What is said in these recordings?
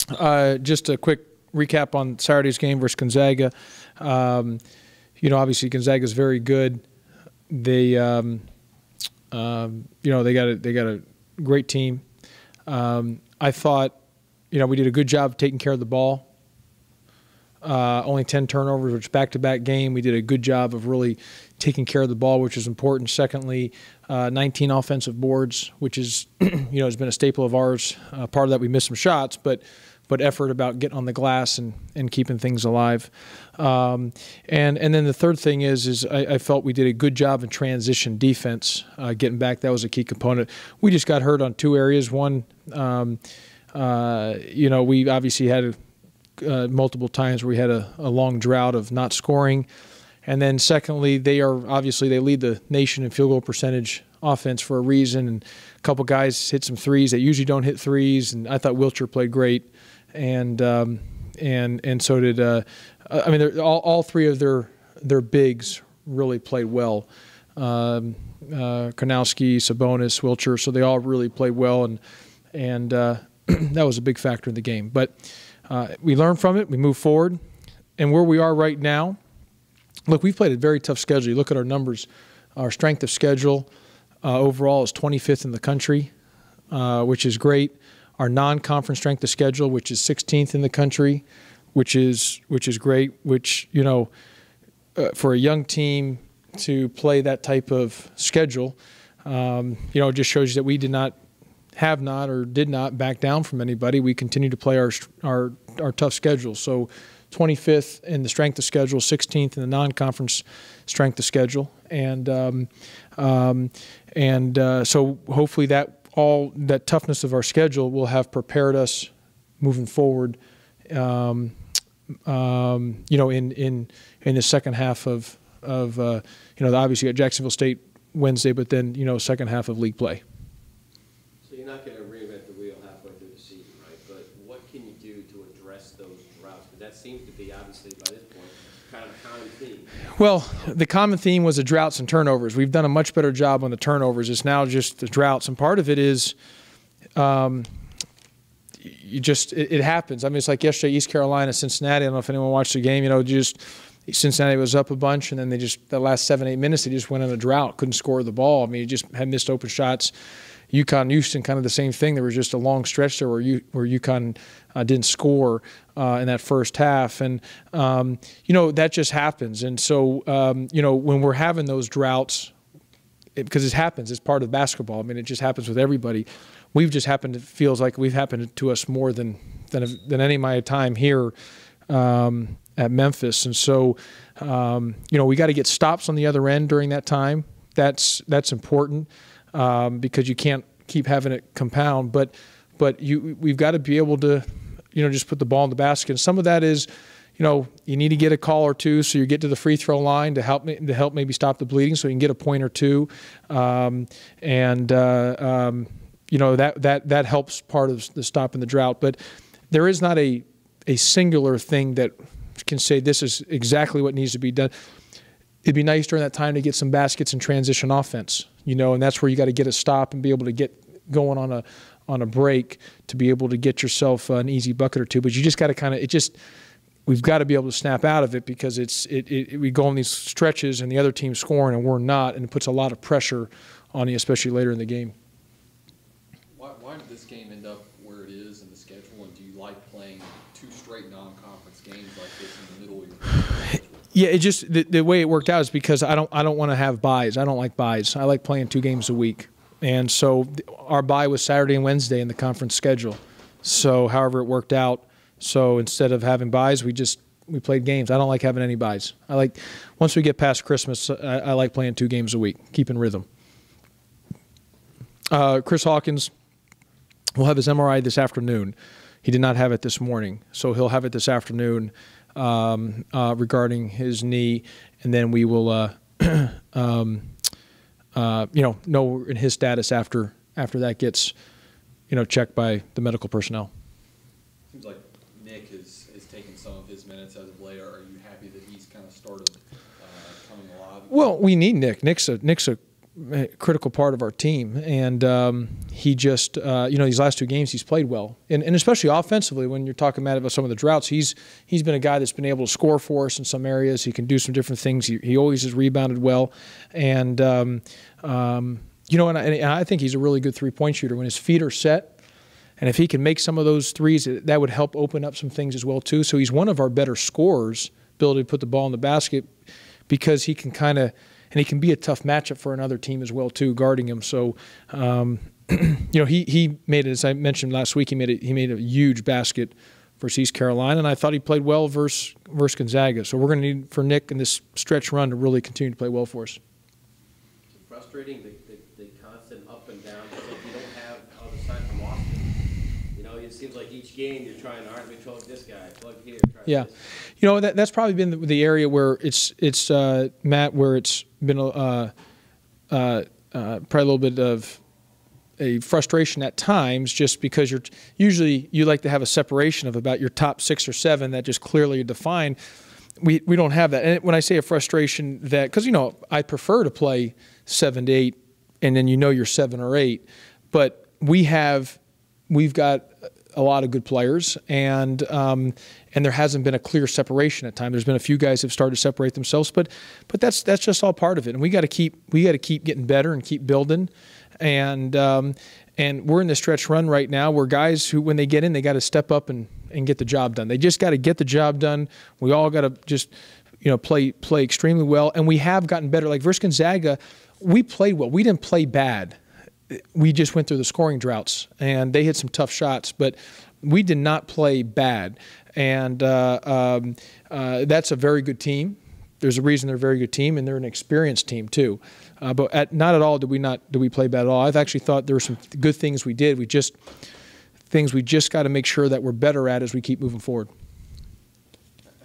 Just a quick recap on Saturday's game versus Gonzaga. Obviously Gonzaga is very good. They, they got a great team. I thought, we did a good job of taking care of the ball. Only 10 turnovers, which back-to-back game. We did a good job of really taking care of the ball, which is important. Secondly, 19 offensive boards, which is, has been a staple of ours. Part of that, we missed some shots, but effort about getting on the glass and keeping things alive. And then the third thing is I felt we did a good job in transition defense, getting back. That was a key component. We just got hurt on two areas. One, we obviously had multiple times where we had a long drought of not scoring. And then secondly, they lead the nation in field goal percentage offense for a reason. And a couple guys hit some threes that usually don't hit threes. And I thought Wilcher played great. And so did all three of their bigs really played well. Karnowski, Sabonis, Wilcher, so they all really played well, and that was a big factor in the game. But we learned from it, we moved forward, and where we are right now, look, we've played a very tough schedule. You look at our numbers, our strength of schedule overall is 25th in the country, which is great. Our non-conference strength of schedule, which is 16th in the country, which is great. Which for a young team to play that type of schedule, it just shows you that we did not back down from anybody. We continue to play our tough schedule. So 25th in the strength of schedule, 16th in the non-conference strength of schedule, and so hopefully that toughness of our schedule will have prepared us moving forward, in the second half of obviously you got Jacksonville State Wednesday, but then second half of league play. So you're not going to reinvent the wheel halfway through the season, right? But what can you do to address those droughts? Because that seems to be obviously by this point kind of a common theme. Well, the common theme was the droughts and turnovers. We've done a much better job on the turnovers. It's now just the droughts, and part of it is, it happens. I mean, it's like yesterday, East Carolina, Cincinnati. I don't know if anyone watched the game. Cincinnati was up a bunch, and then the last 7-8 minutes, they just went in a drought, couldn't score the ball. I mean, you just had missed open shots. UConn, Houston, kind of the same thing. There was just a long stretch there where UConn didn't score in that first half, and that just happens. And so when we're having those droughts, because it happens, it's part of basketball. I mean, it just happens with everybody. We've just happened. It feels like we've happened to us more than any of my time here at Memphis, and so we got to get stops on the other end during that time. That's important. Because you can't keep having it compound, but we've got to be able to, just put the ball in the basket. And some of that is, you need to get a call or two so you get to the free throw line to help maybe stop the bleeding, so you can get a point or two, that helps part of the stopping the drought. But there is not a singular thing that can say this is exactly what needs to be done. It'd be nice during that time to get some baskets in transition offense, and that's where you got to get a stop and be able to get going on a break to be able to get yourself an easy bucket or two. But you just got to we've got to be able to snap out of it, because we go on these stretches and the other team's scoring and we're not, and it puts a lot of pressure on you, especially later in the game. Why did this game end up where it is in the schedule, and do you like playing two straight non-conference games like this in the middle of your schedule? Yeah, it just the way it worked out is because I don't want to have buys. I don't like buys. I like playing 2 games a week, and so our bye was Saturday and Wednesday in the conference schedule. So however it worked out. So instead of having buys, we played games. I don't like having any buys. Once we get past Christmas, I like playing 2 games a week, keeping rhythm. Chris Hawkins will have his MRI this afternoon. He did not have it this morning, so he'll have it this afternoon. Regarding his knee, and then we will, know in his status after that gets, checked by the medical personnel. Seems like Nick has taken some of his minutes as of late. Are you happy that he's kind of started coming alive? Well, we need Nick. Nick's a critical part of our team, and he just these last 2 games he's played well, and especially offensively. When you're talking, Matt, about some of the droughts, he's been a guy that's been able to score for us in some areas. He can do some different things. He always has rebounded well, and and I think he's a really good 3-point shooter when his feet are set. And if he can make some of those threes, that would help open up some things as well too. So he's one of our better scorers, ability to put the ball in the basket, because he can and he can be a tough matchup for another team as well too, guarding him. So he made it, as I mentioned last week, he made a huge basket versus East Carolina, and I thought he played well versus Gonzaga. So we're going to need for Nick in this stretch run to really continue to play well for us. It's frustrating the constant up and down. It's like you don't have other side from Austin. It seems like each game you're trying to plug this guy, plug here. Yeah, this. That's probably been the area where it's Matt, where it's been probably a little bit of a frustration at times, just because you like to have a separation of about your top 6 or 7 that just clearly defined. We don't have that, and when I say a frustration, that because I prefer to play 7 to 8, and then you're 7 or 8, but we've got a lot of good players, and there hasn't been a clear separation at times. There's been a few guys who've started to separate themselves, but that's just all part of it. And we got to keep getting better and keep building. And we're in the stretch run right now where guys who, when they get in, they got to step up and get the job done. They just got to get the job done. We all got to just play extremely well, and we have gotten better. Like versus Gonzaga, we played well. We didn't play bad. We just went through the scoring droughts, and they hit some tough shots, but we did not play bad. And that's a very good team. There's a reason they're a very good team, and they're an experienced team too. But not at all did we play bad at all. I've actually thought there were some good things we did. We just got to make sure that we're better at as we keep moving forward.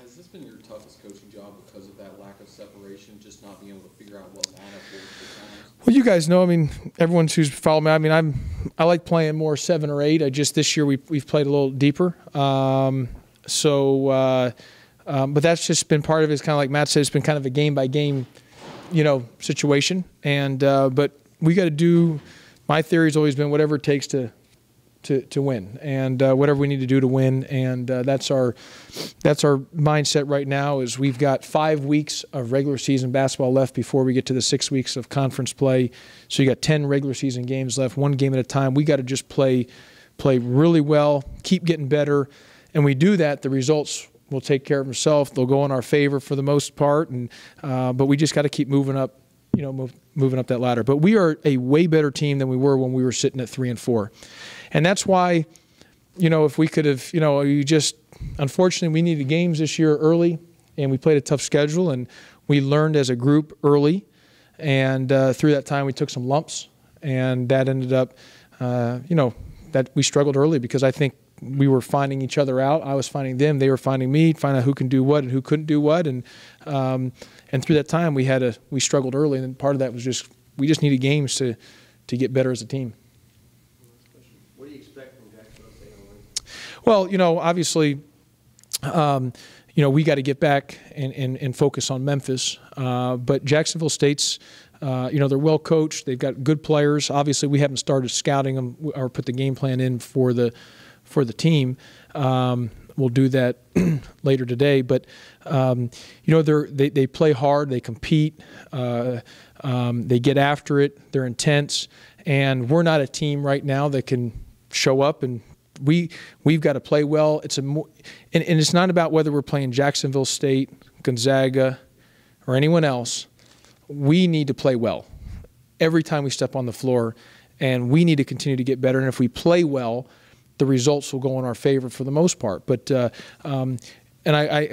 Has this been your toughest coaching job because of that lack of separation, just not being able to figure out what lineup works at times? Well, you guys know, everyone who's followed me, I like playing more 7 or 8. This year we've played a little deeper. But that's just been part of it. It's kind of like Matt said, it's been kind of a game-by-game, situation. But we got to do, my theory's always been whatever it takes to win, and whatever we need to do to win, and that's our mindset right now. Is we've got 5 weeks of regular season basketball left before we get to the 6 weeks of conference play. So you got 10 regular season games left, 1 game at a time. We got to just play really well, keep getting better, and we do that, the results will take care of themselves. They'll go in our favor for the most part, and but we just got to keep moving up. Moving up that ladder. But we are a way better team than we were when we were sitting at 3 and 4. And that's why, if we could have, unfortunately, we needed games this year early, and we played a tough schedule, and we learned as a group early. And through that time, we took some lumps, and that ended up, that we struggled early because I think we were finding each other out. I was finding them. They were finding me, finding out who can do what and who couldn't do what. And through that time, we struggled early, and part of that was we just needed games to get better as a team. What do you expect from Jacksonville State on Wednesday? Well, obviously, we got to get back and focus on Memphis. But Jacksonville State's, they're well coached. They've got good players. Obviously, we haven't started scouting them or put the game plan in for the team. We'll do that later today. But they play hard. They compete. They get after it. They're intense. And we're not a team right now that can show up, and we've got to play well. And it's not about whether we're playing Jacksonville State, Gonzaga, or anyone else. We need to play well every time we step on the floor, and we need to continue to get better. And if we play well, the results will go in our favor for the most part. But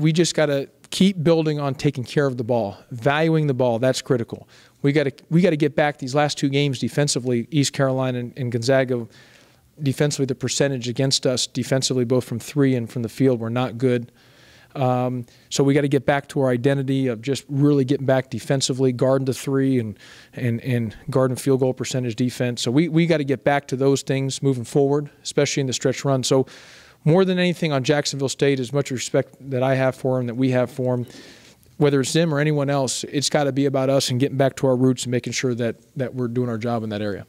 we just got to keep building on taking care of the ball, valuing the ball. That's critical. We got to get back these last 2 games defensively. East Carolina and Gonzaga, defensively, the percentage against us defensively, both from 3 and from the field, were not good. So we got to get back to our identity of just really getting back defensively, guarding the 3 and guarding field goal percentage defense. So we got to get back to those things moving forward, especially in the stretch run. So more than anything on Jacksonville State, as much respect that I have for them, that we have for them, whether it's them or anyone else, it's got to be about us and getting back to our roots and making sure that we're doing our job in that area.